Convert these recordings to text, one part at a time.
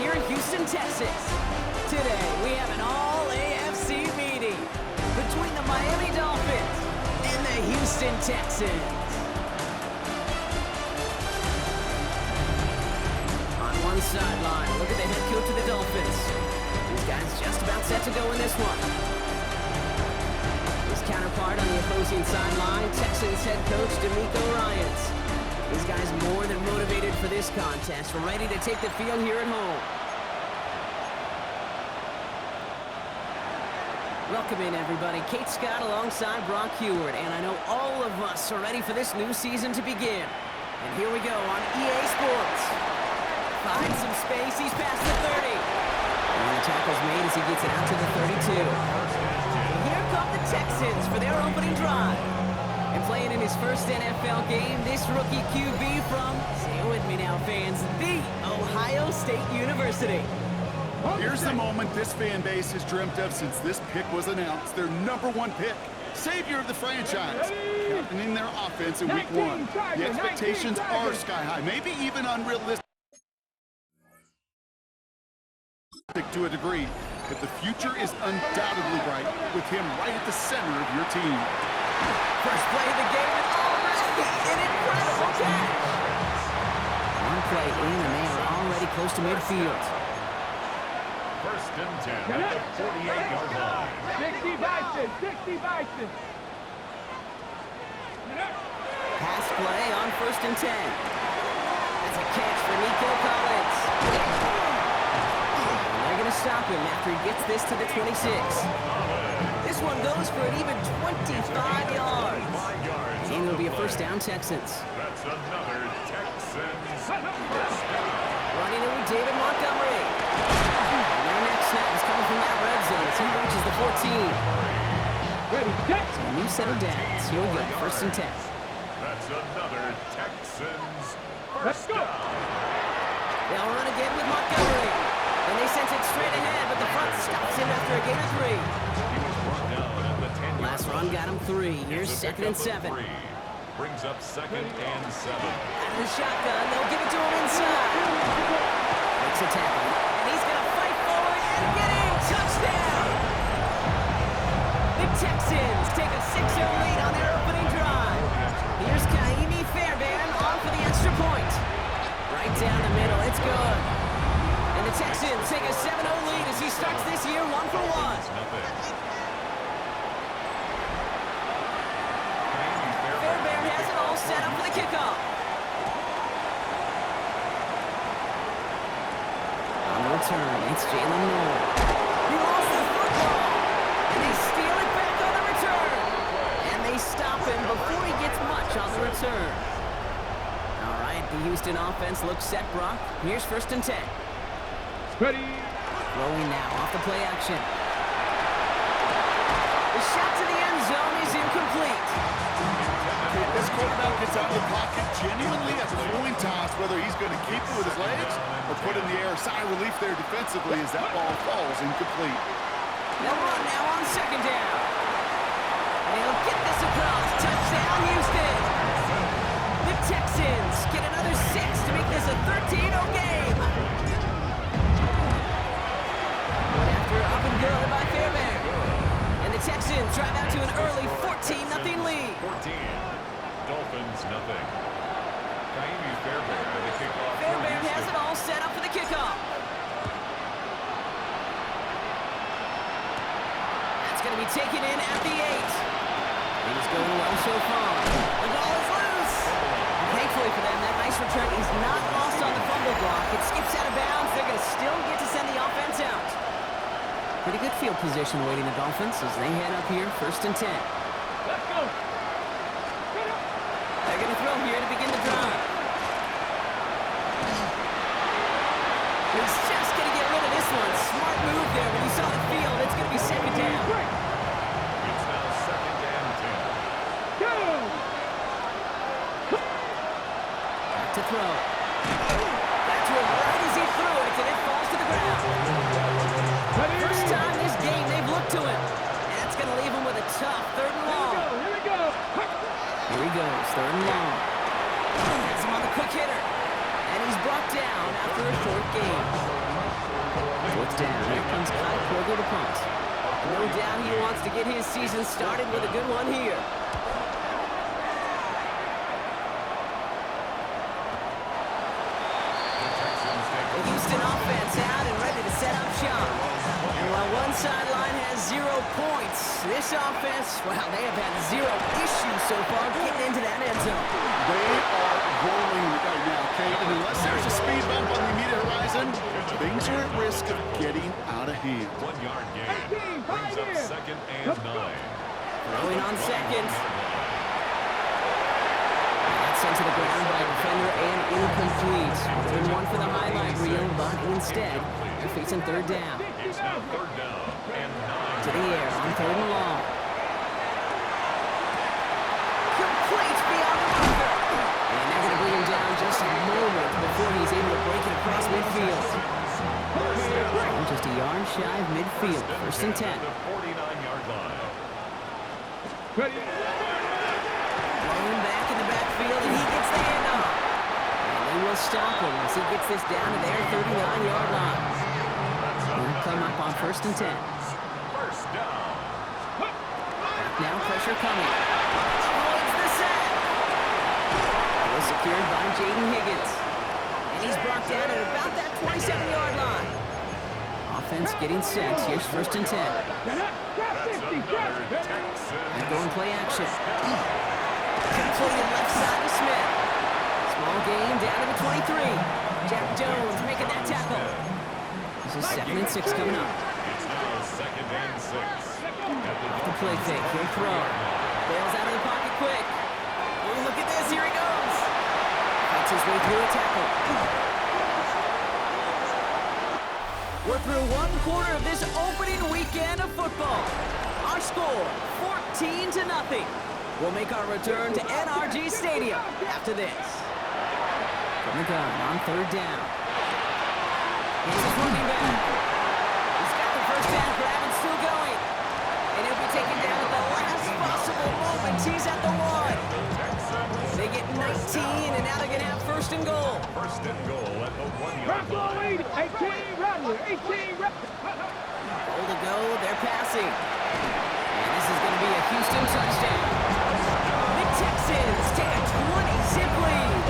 here in Houston, Texas. Today, we have an all-AFC meeting between the Miami Dolphins and the Houston Texans. On one sideline, look at the head coach of the Dolphins. These guys just about set to go in this one. His counterpart on the opposing sideline, Texans head coach D'Amico Ryans. These guys more than motivated for this contest, ready to take the field here at home. Welcome in, everybody. Kate Scott alongside Brock Heward, and I know all of us are ready for this new season to begin. And here we go on EA Sports. Finds some space, he's past the 30. And the tackle's made as he gets it out to the 32. Here come the Texans for their opening drive. And playing in his first NFL game, this rookie QB from, say it with me now, fans, the Ohio State University. Here's the moment this fan base has dreamt of since this pick was announced. Their #1 pick, savior of the franchise, captaining their offense in week 1. The expectations are sky high, maybe even unrealistic to a degree, but the future is undoubtedly bright with him right at the center of your team. First play of the game, and already an incredible catch. One play in, and they are already close to midfield. First and 10 at the 48-yard line. 60 Bison. Pass play on first and 10. That's a catch for Nico Collins. And they're going to stop him after he gets this to the 26. This one goes for an even 25 yards. And it'll be a first down, Texans. That's another Texans first down. Running it with David Montgomery. And their next snap is coming from that red zone as he reaches the 14. So a new set of downs. Here we go, first and 10. That's another Texans Let's first go. down. They'll run again with Montgomery. And they sent it straight ahead, but the front stops him after a gain of 3. He was brought down at the 10-yard Last run got him 3. Here's It's a second and pickup 7. of 3. Brings up second and 7. Out of the shotgun, they'll give it to him inside. Makes a tackle, and he's going to fight forward and get in. Touchdown! The Texans take a 6-0 lead on their opening drive. Here's Kaimi Fairbairn on for the extra point. Right down the middle, it's good. And the Texans take a 7-0 lead as he starts this year 1 for 1. Fairbairn has it all set up for the kickoff. On the return, it's Jalen Moore. He lost the football, and they steal it back on the return. And they stop him before he gets much on the return. All right, the Houston offense looks set, Brock. Here's first and 10. Ready. Rolling now off the play action. The shot to the end zone is incomplete. This quarterback gets out of the pocket, genuinely a coin toss whether he's going to keep it with his legs or put in the air. Sigh of relief there defensively as that ball falls incomplete. They'll run now on second down. And he'll get this across. Touchdown, Houston. The Texans get another 6 to make this a 13-0 game. After up and good by Fairbairn. And the Texans drive out to an early 14-0 lead. 14. Dolphins, nothing. Kaimi Fairbairn at the kickoff. Fairbairn has it all set up for the kickoff. That's going to be taken in at the 8. He's going well so far. The ball is loose. Thankfully for them, that nice return is not lost on the fumble block. It skips out of bounds. They're going to still get to send the offense out. Pretty good field position waiting the Dolphins as they head up here, first and 10. Let's go. They're going to throw here to begin the drive. He's just going to get rid of this one. Smart move there when he saw the field. It's going to be second down. It's now second and 10. Go. Back to throw. Back to him right as he threw it, and it falls to the ground. First time this game they've looked to him. And that's going to leave him with a tough third and long. Here we go. Here he goes, third and long. Gets him on the quick hitter. And he's brought down after a short game. it's down. Here comes Kyle Kroger to punt. No doubt he wants to get his season started with a good one here. The Houston offense out and ready to set up shop. And while one sideline has 0 points, this offense, well, they have had 0 issues so far getting into that end zone. They are rolling right now, Kate, and unless there's a speed bump on the immediate horizon, things are at risk of getting out of hand. 1 yard gain. Brings up 2nd and 9. Throwing on second. That's sent to the ground by a defender and incomplete. Been one for the highlight reel, but instead, they're facing 3rd down. It's now 3rd down and 9. To the air on 3rd and long. Complete beyond the marker. And they're going to bring him down just a moment before he's able to break it across midfield. Just a yard shy of midfield. 1st and 10. The 49-yard line. Ready. Thrown back in the backfield, and he gets the handoff. And they will stop him as he gets this down to their 39-yard line. They'll come up on 1st and 10. 1st down. Now pressure coming. Avoids the sack. Was secured by Jaden Higgins. And he's brought down at about that 27-yard line. Offense getting set. Here's 1st and 10. And going play action. Completed left side to Smith. Small gain down to the 23. Jack Jones making that tackle. This is 2nd and 6 coming up. It's now 2nd and 6. Off the play fake. He'll throw. Bails out of the pocket quick. Oh, look at this. Here he goes. Fights his way through a tackle. We're through 1 quarter of this opening weekend of football. Our score, 14-0. We'll make our return to NRG Stadium after this. From the gun on 3rd down. Here's his running back. He's got the 1st down grab and still going. And he'll be taken down at the last possible moment. He's at the 1. They get 19, and now they're going to have 1st and goal. 1st and goal at the 1-yard line. 18 Rattler. 18 Rattler. Goal to go, they're passing. And this is going to be a Houston touchdown. The Texans take a 20-zip lead.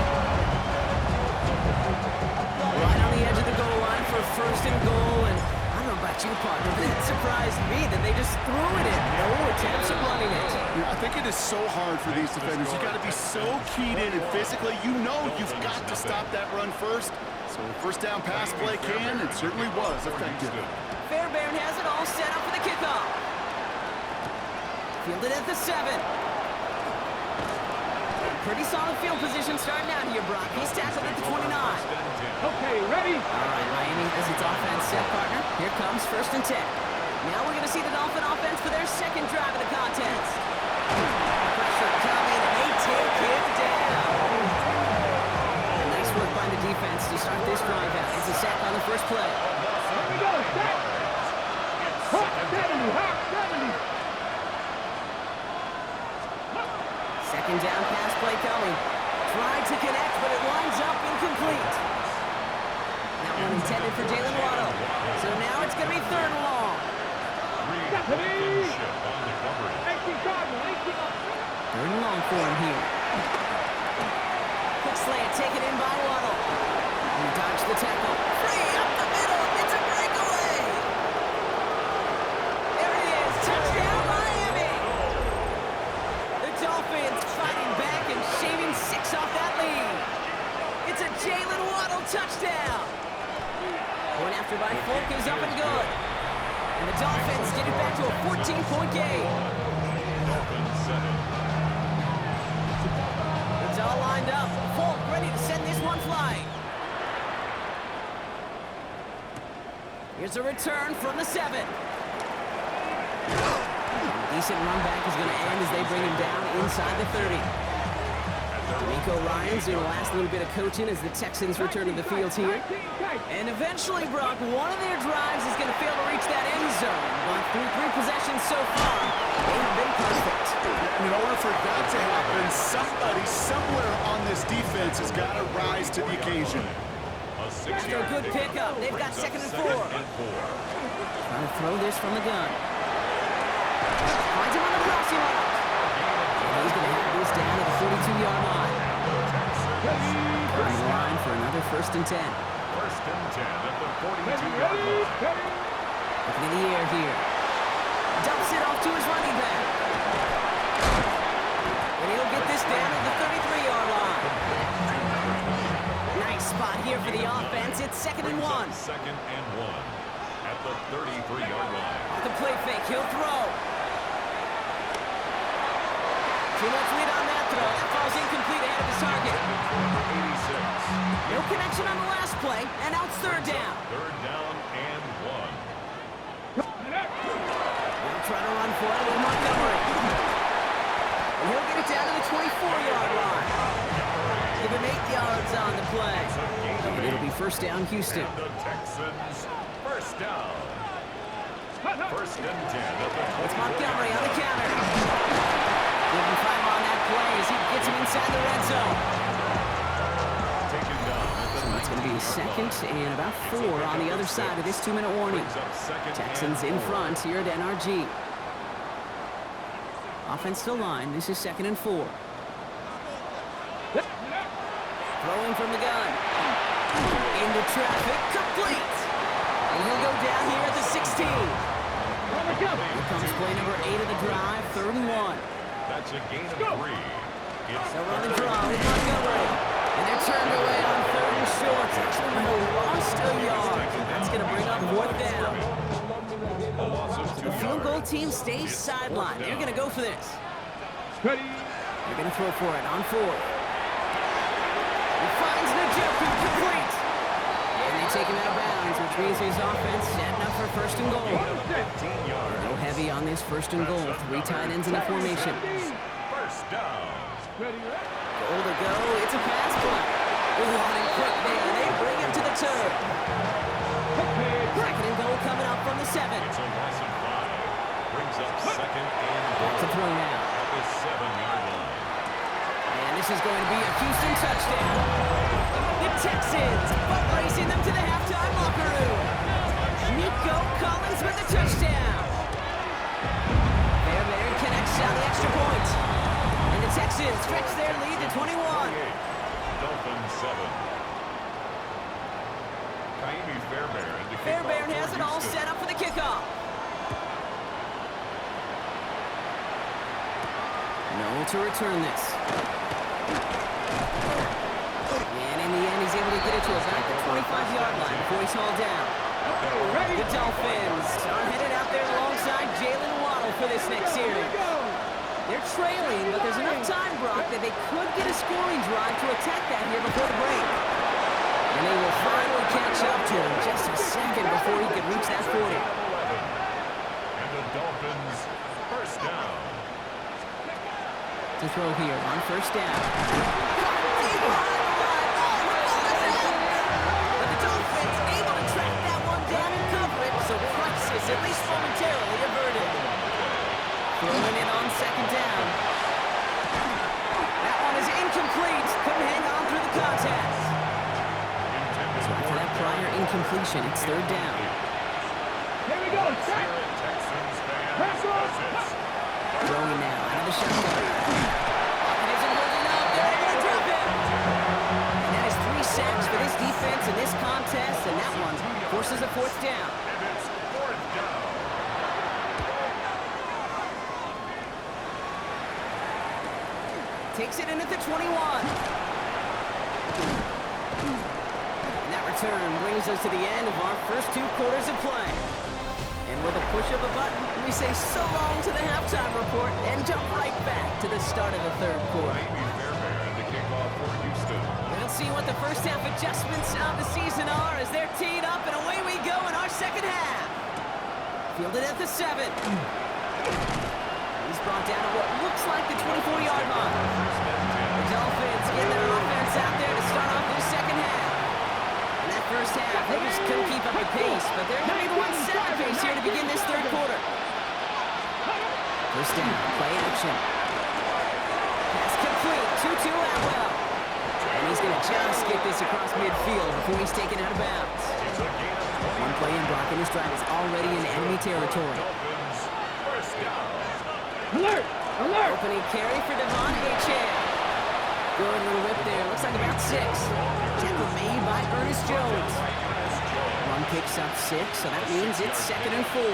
Right on the edge of the goal line for 1st and goal, and I don't know about you, partner, but it surprised me that they just threw it in. No attempts at running it. I think it is so hard for these defenders. You've got to be so keyed in, and physically, you know you've got to stop that run first. So 1st down pass play can, and certainly was effective. Fairbairn has it all set up for the kickoff. Fielded at the 7. Pretty solid field position starting out here, Brock. He's tackled at the 29. Okay, ready. All right, Miami, as its offense set, partner. Here comes 1st and 10. Now we're going to see the Dolphin offense for their 2nd drive of the contest. Pressure coming, and they take him down. And nice work by the defense to start this drive out. It's a sack on the 1st play. Here we go. Set. Hawk 70. Hawk 70. 2nd down pass play coming. Tried to connect, but it winds up incomplete. That one intended for Jalen Waddle. So now it's going to be 3rd and long. 3rd and long for him here. Quick slant taken in by Waddle. And he dodged the tackle. Free up the middle. It's a breakaway. There it is. Touchdown, Miami. The Dolphins fighting back and shaving 6 off that lead. It's a Jalen Waddle touchdown. Going after by Folk is up and good. And the Dolphins get it back to a 14-point game. It's all lined up. Folk ready to send this one flying. Here's a return from the 7. Decent run back is going to end as they bring him down inside the 30. D'Amico Ryans doing the last little bit of coaching as the Texans return to the field here. And eventually, Brock, one of their drives is going to fail to reach that end zone. But through 3 possessions so far, they have been perfect. In order for that to happen, somebody somewhere on this defense has got to rise to the occasion. A a 6-yard After a good pickup. pickup, they've got Brings up 2nd and 4. and 4. Trying to throw this from the gun. Finds him on the crossing route. And he's going to have this down at the 42-yard line. On the line for another 1st and 10. 1st and 10 at the 42-yard line. Looking in the air here. Dumps it off to his running back. And he'll get this down at the 33-yard line. Nice spot here for the offense. It's 2nd and 1. 2nd and 1 at the 33-yard line. Off the play fake, he'll throw. Too much lead on that throw. That falls incomplete ahead of his target. 86. No connection on the last play, and now it's 3rd down. 3rd down and 1. They'll try to run for it with Montgomery. And he'll get it down to the 24-yard line. Give him 8 yards on the play. And it'll be 1st down, Houston. And the Texans, 1st down. 1st and 10 at the It's Montgomery on the counter. Give him 5 on that play as he gets him inside the red zone. taken down at the So it's going to be 2nd and about 4 on the other side of this 2-minute warning. Brings up 2nd Texans and in 4. front here at NRG. Offense still line. This is 2nd and 4. Throwing from the gun. Into traffic. Complete. And he'll go down here at the 16. Here comes play number 8 of the drive. 3rd and 1. That's a gain of 3. It's They'll run the draw with Montgomery. And they're turned away on 3rd and short. Actually, lost a yard. That's going to bring up 4th down. a loss of 2 The field goal yards. team stays sidelined. They're going to go for this. Ready. They're going to throw for it on 4th. He finds Njoku complete. And they take him out of bounds, which means his offense setting up for 1st and goal. 15 yards. No heavy on this 1st and goal. 3 tight ends in the formation. 1st down. Ready. Goal to go. It's a pass play. On and quick there. They bring him to the turn. 2nd and goal coming up from the 7. It's a loss of 5. Brings up 2nd and goal To throw now. at the 7-yard line. And this is going to be a Houston touchdown. The Texans butt racing them to the halftime locker room. Nico Collins with the touchdown. Fairbairn connects on the extra point. And the Texans stretch their lead to 21. 28. Dolphins 7. Kaimi Fairbairn to kick Fairbairn off has for it all Houston. set up for the kickoff. No to return this. And in the end, he's able to get it to about the 25-yard line before he's hauled down. The Dolphins are headed out there alongside Jalen Waddle for this next series. They're trailing, but there's enough time, Brock, that they could get a scoring drive to attack that here before the break. And they will finally catch up to him just a second before he could reach that 40. And the Dolphins 1st down. To throw here on 1st down. Deep behind the line. Oh, the ball is in. But the Dolphins able to track that one down and cover it, so crisis at least momentarily averted. Throwing it on 2nd down. That one is incomplete. Couldn't hang on through the contact. So after that prior incompletion, it's 3rd down. Here we go. Check. Spirit Texans fans Press on. as it's Throwing now out of the shotgun. It isn't holding up. They're able to drop him. And that is 3 sacks for this defense in this contest, and that one forces a 4th down. and it's 4th down. Takes it in at the 21. And that return brings us to the end of our first 2 quarters of play. And with a push of a button, we say so long to the halftime report and jump right back to the start of the 3rd quarter. Kaimi Fairbairn to kick off for Houston. We'll see what the first half adjustments of the season are as they're teed up, and away we go in our 2nd half. Fielded at the 7. He's brought down to what looks like the 24-yard line. The Dolphins getting their offense out there to start off this 2nd half. In that first half, they just couldn't keep up the pace, but they're going to be the ones set the pace here to begin this 3rd quarter. 1st down, play action. Pass complete, 2-2 Atwell. And he's going to just get this across midfield before he's taken out of bounds. One play in, Brock, and his drive is already in enemy territory. Alert! Alert! Opening carry for Devon Achane. Good little whip there. Looks like about 6. Tackle made by Ernest Jones. One picks up 6, so that means it's 2nd and 4.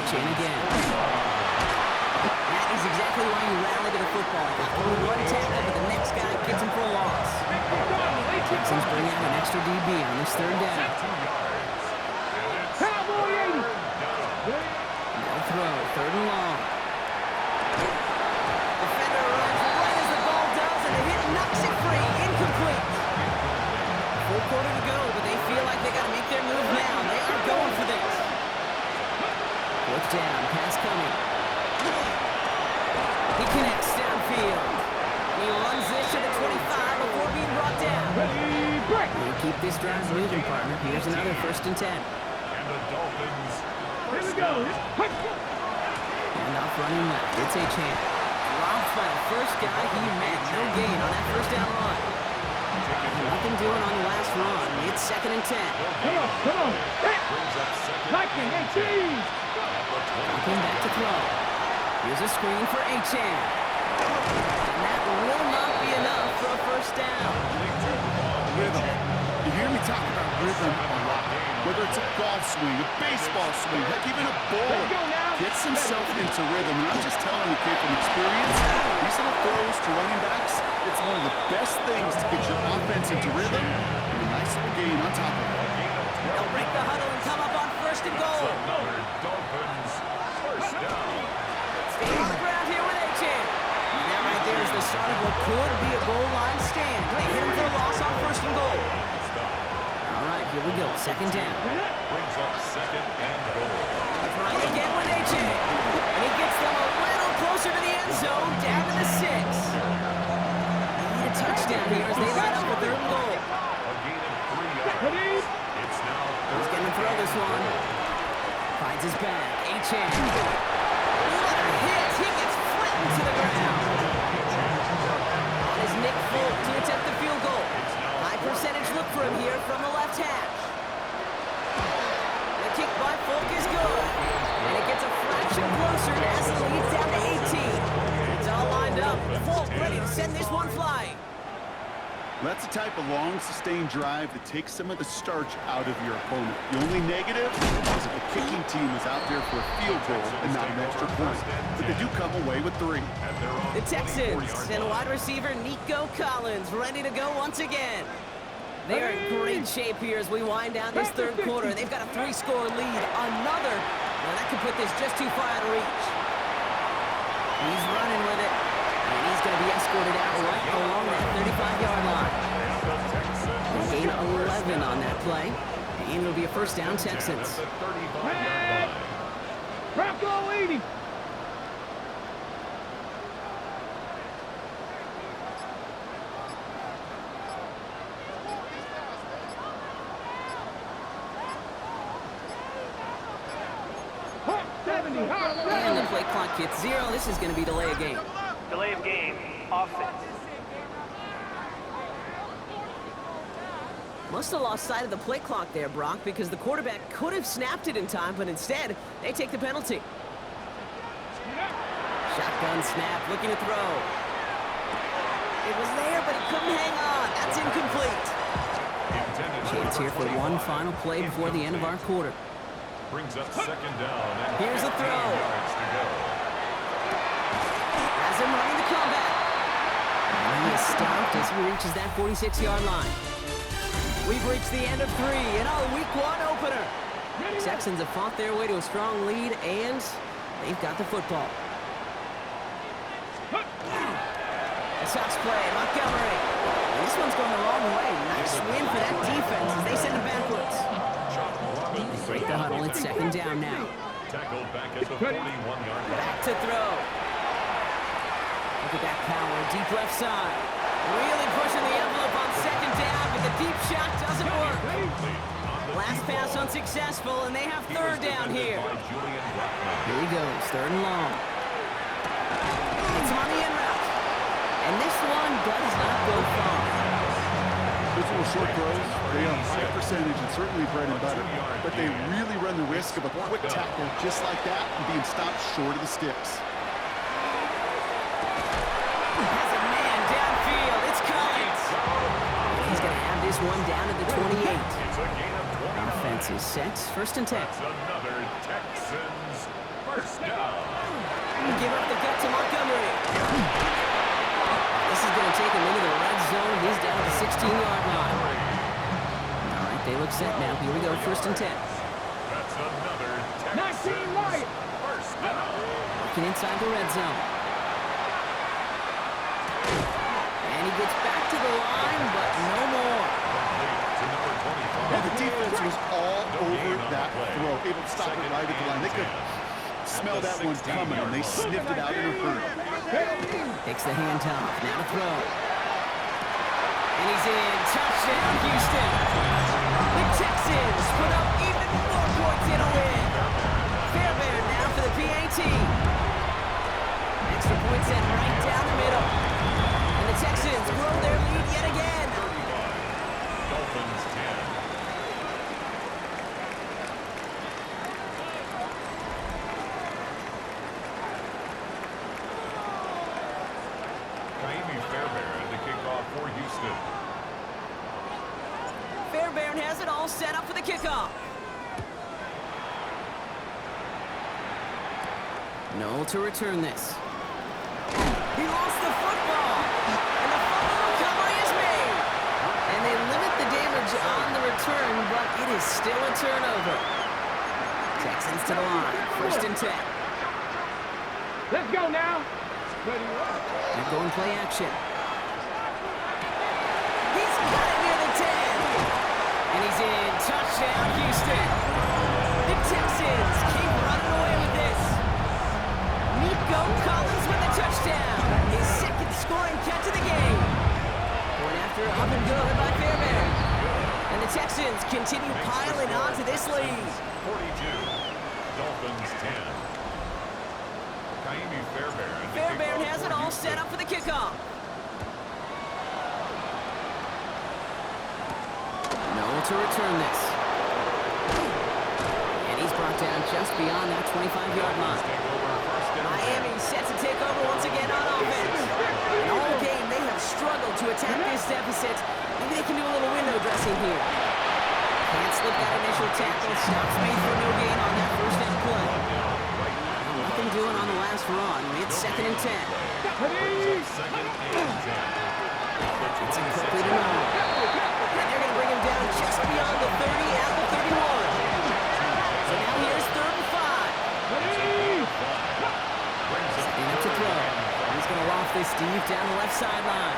Achane again. That is exactly why you rally to the football. You throw one tackle, but the next guy gets him for a loss. Texans bring out an extra DB on this 3rd down. Cowboy 80! No throw, 3rd and long. Defender runs right as the ball does, and the hit knocks it free. Incomplete. Full quarter to go, but they feel like they got to make their move now. They are going for this. 4th down, pass coming. He connects downfield. He runs this to the 25 before being brought down. Ready, break! They keep this drive moving, partner. Here's another 1st and 10. And the Dolphins. Here we go. And off running left. It's Achane. Dropped by the first guy he met. No gain on that 1st down run. Nothing doing on the last run. It's 2nd and 10. Come on, come on. Lightning, 18! Looking back to throw. Here's a screen for Achane. And that will not be enough for a 1st down. Rhythm. You hear me talk about rhythm a lot. Whether it's a golf swing, a baseball swing, heck, even a bowler. Gets himself into rhythm. And I'm just telling you, kid, from experience, these little throws to running backs, it's one of the best things to get your offense into rhythm and a nice little gain on top of it. They'll break the huddle and come up on 1st and goal. Another Dolphins. 1st down. Staying on the ground here with Achane. And that right there is the start of what could be a goal line stand. They hit him for a loss on 1st and goal. All right, here we go. 2nd down. Brings up 2nd and goal. Trying again with Achane. And he gets them a little closer to the end zone, down to the 6. They need a touchdown here as they line up for 3rd and goal. A gain of 3 yards. It's now He's going to throw this one. Finds his back. Achane. What a hit. He gets flattened to the ground. Is Nick Folk to attempt the field goal. High percentage look for him here from the left hash. The kick by Folk is good. And it gets a fraction closer as it leads down to 18. It's all lined up. Folk ready to send this one flying. That's the type of long, sustained drive that takes some of the starch out of your opponent. The only negative is if the kicking team is out there for a field goal and not an extra point. But they do come away with 3. The Texans and wide receiver Nico Collins ready to go once again. They're in great shape here as we wind down this 3rd quarter. They've got a 3-score lead. Another, well, that could put this just too far out of reach. He's running with it. And he's going to be escorted out right along that 35-yard line. Gain 11 on that play. And it'll be a 1st down, Texans. Bronco 80! Hot 70, hot 70! And the play clock hits 0. This is going to be delay of game. Delay of game. Offense. Must have lost sight of the play clock there, Brock, because the quarterback could have snapped it in time, but instead, they take the penalty. Shotgun snap, looking to throw. It was there, but he couldn't hang on. That's incomplete. Chance here for one final play before the end of our quarter. Brings up 2nd down. And Here's a 15 throw. yards to go. Has him running the comeback. And he is stopped as he reaches that 46-yard line. We've reached the end of 3 in our Week 1 opener. Texans have fought their way to a strong lead, and they've got the football. A Sox play, Montgomery. And this one's going the wrong way. Nice win for that defense as they send it backwards. They break the huddle. It's 2nd down now. Tackled back at the 41-yard line. Back to throw. Look at that power, deep left side. Really pushing the envelope on 2nd down, but the deep shot doesn't work. Last pass unsuccessful, and they have 3rd down here. Here he goes, 3rd and long. It's on the in route. And And this one does not go far. Those little short throws, they are high percentage and certainly bread and butter. But they really run the risk of a quick tackle just like that and being stopped short of the sticks. Has a man downfield. It's Collins. He's going to have this one down at the 28. It's a gain of 20. Offense is set. First and 10. That's another Texans first down. Give up the gut to Montgomery. This is going to take him into the red zone. He's down at the 16-yard line. All right, they look set now. Here we go, first and 10. That's another 19 right. first down. Working inside the red zone. And he gets back to the line, but no more. To number 25. Yeah, the defense was all over that throw, able to stop it right at the line. They could smell that one coming, and they sniffed it out in a hurry. Takes the handoff. Now to throw. And he's in. Touchdown, Houston. The Texans put up even more points in a win. Fairbairn now for the PAT. Extra point set right down the middle. And the Texans grow their lead yet again. Dolphins 10. Fairbairn to kick off for Houston. Fairbairn has it all set up for the kickoff. Noel to return this. He lost the football. And the fumble recovery is made. And they limit the damage on the return, but it is still a turnover. Texans to the line. First and 10. Let's go now. They're going play action. He's got it near the 10. And he's in. Touchdown, Houston. The Texans keep running away with this. Nico Collins with the touchdown. His second scoring catch of the game. Going after up and good by Fairbairn. And the Texans continue piling on to this lead. 42. Dolphins 10. Fairbairn has it all set up for the kickoff. Noel to return this. And he's brought down just beyond that 25-yard line. Miami set to take over once again on offense. And all game, they have struggled to attack this deficit. Maybe they can do a little window dressing here. Can't slip that initial tackle. Stops made for no gain on that first down play. Nothing doing on the last run. It's second and 10. It's incomplete and all. And they're going to bring him down just beyond the 30 at the 31. So now here's third and 5. Setting up to throw. He's going to loft this deep down the left sideline.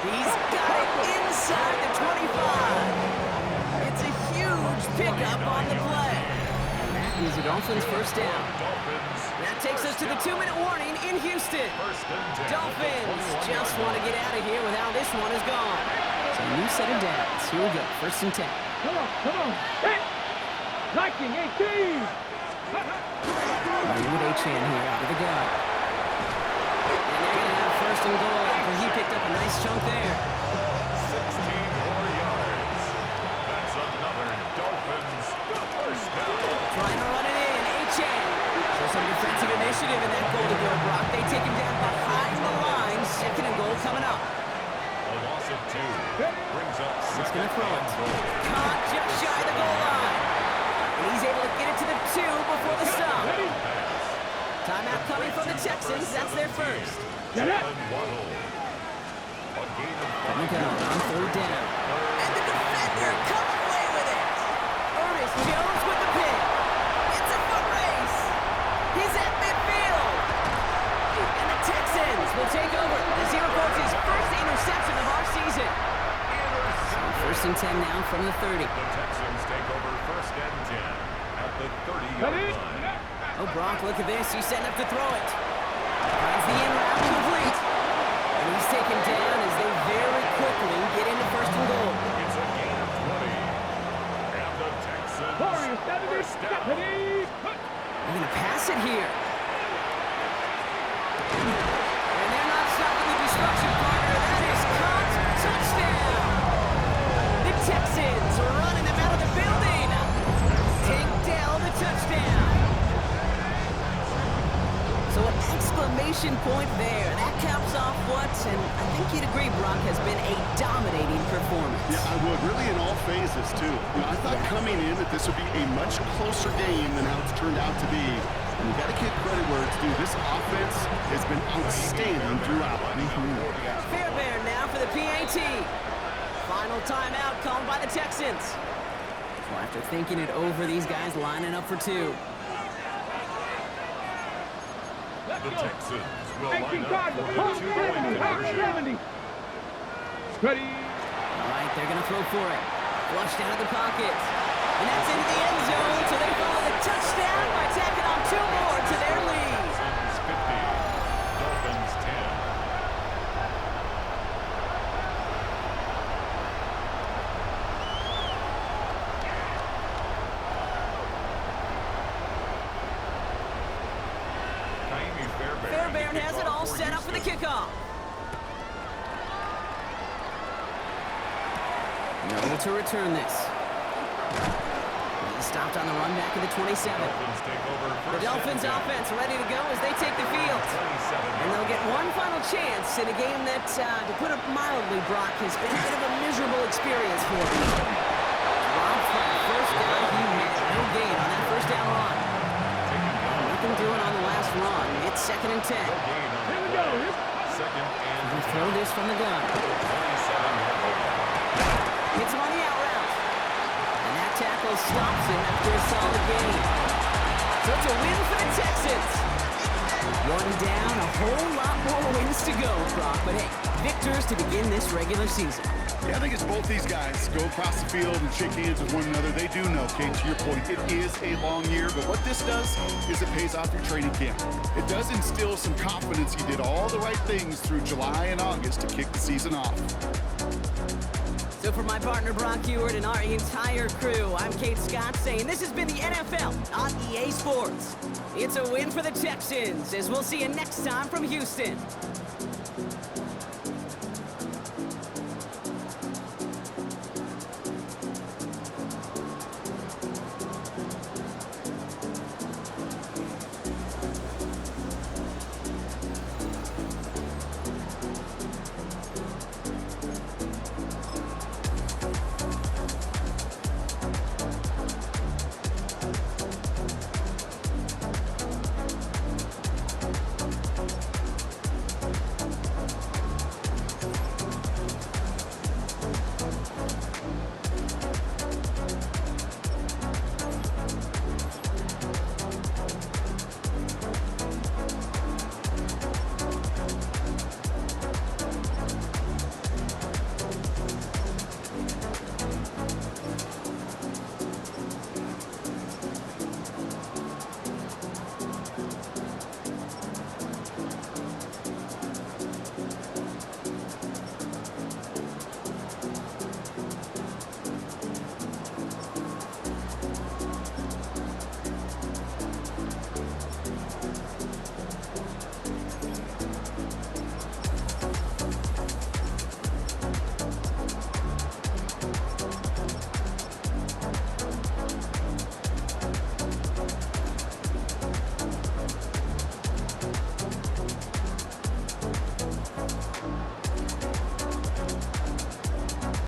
He's got it inside the 25. It's a huge pickup on the play. Is the Dolphins' first down. That takes us to the 2-minute warning in Houston. Dolphins just want to get out of here with how this one is gone. So a new set of downs. Here we go, first and 10. Come on. Hit. Liking 18. With Achan here out of the gun. And they're going to have first and goal after he picked up a nice chunk there. 16 more yards. That's another Dolphins first down. Trying to run it in, Achan. So some defensive initiative in that goal to go, Brock. They take him down behind the line. Second and goal coming up. A loss of 2 brings up He's going second to throw it. and goal. Caught just shy of the goal line. And he's able to get it to the 2 before the stop. Timeout coming from the Texans. That's their first. Jalen Waddle. A gain of Coming down on third down. And the defender comes away with it. Ernest Jones with the pick. It's a foot race. He's at midfield. And the Texans will take over as he records his first interception of our season. So first and 10 now from the 30. The Texans take over first and 10 at the 30-yard line. Oh, Brock, look at this. He's setting up to throw it. Finds the in route complete. And he's taken down as they very quickly get into first and goal. It's a gain of 20. And the Texans first down. They're going to pass it here. And they're not stopping the point there. That caps off what, and I think you'd agree, Brock, has been a dominating performance. Yeah, I would. Really in all phases, too. You know, I thought coming in that this would be a much closer game than how it's turned out to be. And you got to give credit where it's due. This offense has been outstanding throughout. Fairbairn now for the PAT. Final timeout called by the Texans. So after thinking it over, these guys lining up for two. The Texans will line 19 up Cardinals, for the Hawk two-point 70, Hawk conversion. 70. Ready. All right, they're going to throw for it. Flushed out of the pocket. And that's into the end zone, so they follow the touchdown by tacking on two more to their lead. Texans 50, Dolphins 10. Fairbairn has it all set up for the kickoff. No to return this. He's stopped on the run back of the 27. The Dolphins offense ready to go as they take the field. And they'll get one final chance in a game that, to put it mildly, Brock, has been a bit of a miserable experience for them. Dropped for the first down he had. No gain on that first down run. Nothing doing on the last run. It's 2nd and 10. Here we go. Second and He'll throw this from the gun. Hits him on the out route. And that tackle stops him after a solid gain. So it's a win for the Texans. One down, a whole lot more wins to go, Brock. But hey, victors to begin this regular season. Yeah, I think it's both these guys go across the field and shake hands with one another. They do know, Kate, to your point, it is a long year, but what this does is it pays off your training camp. It does instill some confidence. You did all the right things through July and August to kick the season off. So for my partner Brock Ewart and our entire crew, I'm Kate Scott saying this has been the NFL on EA Sports. It's a win for the Texans, as we'll see you next time from Houston.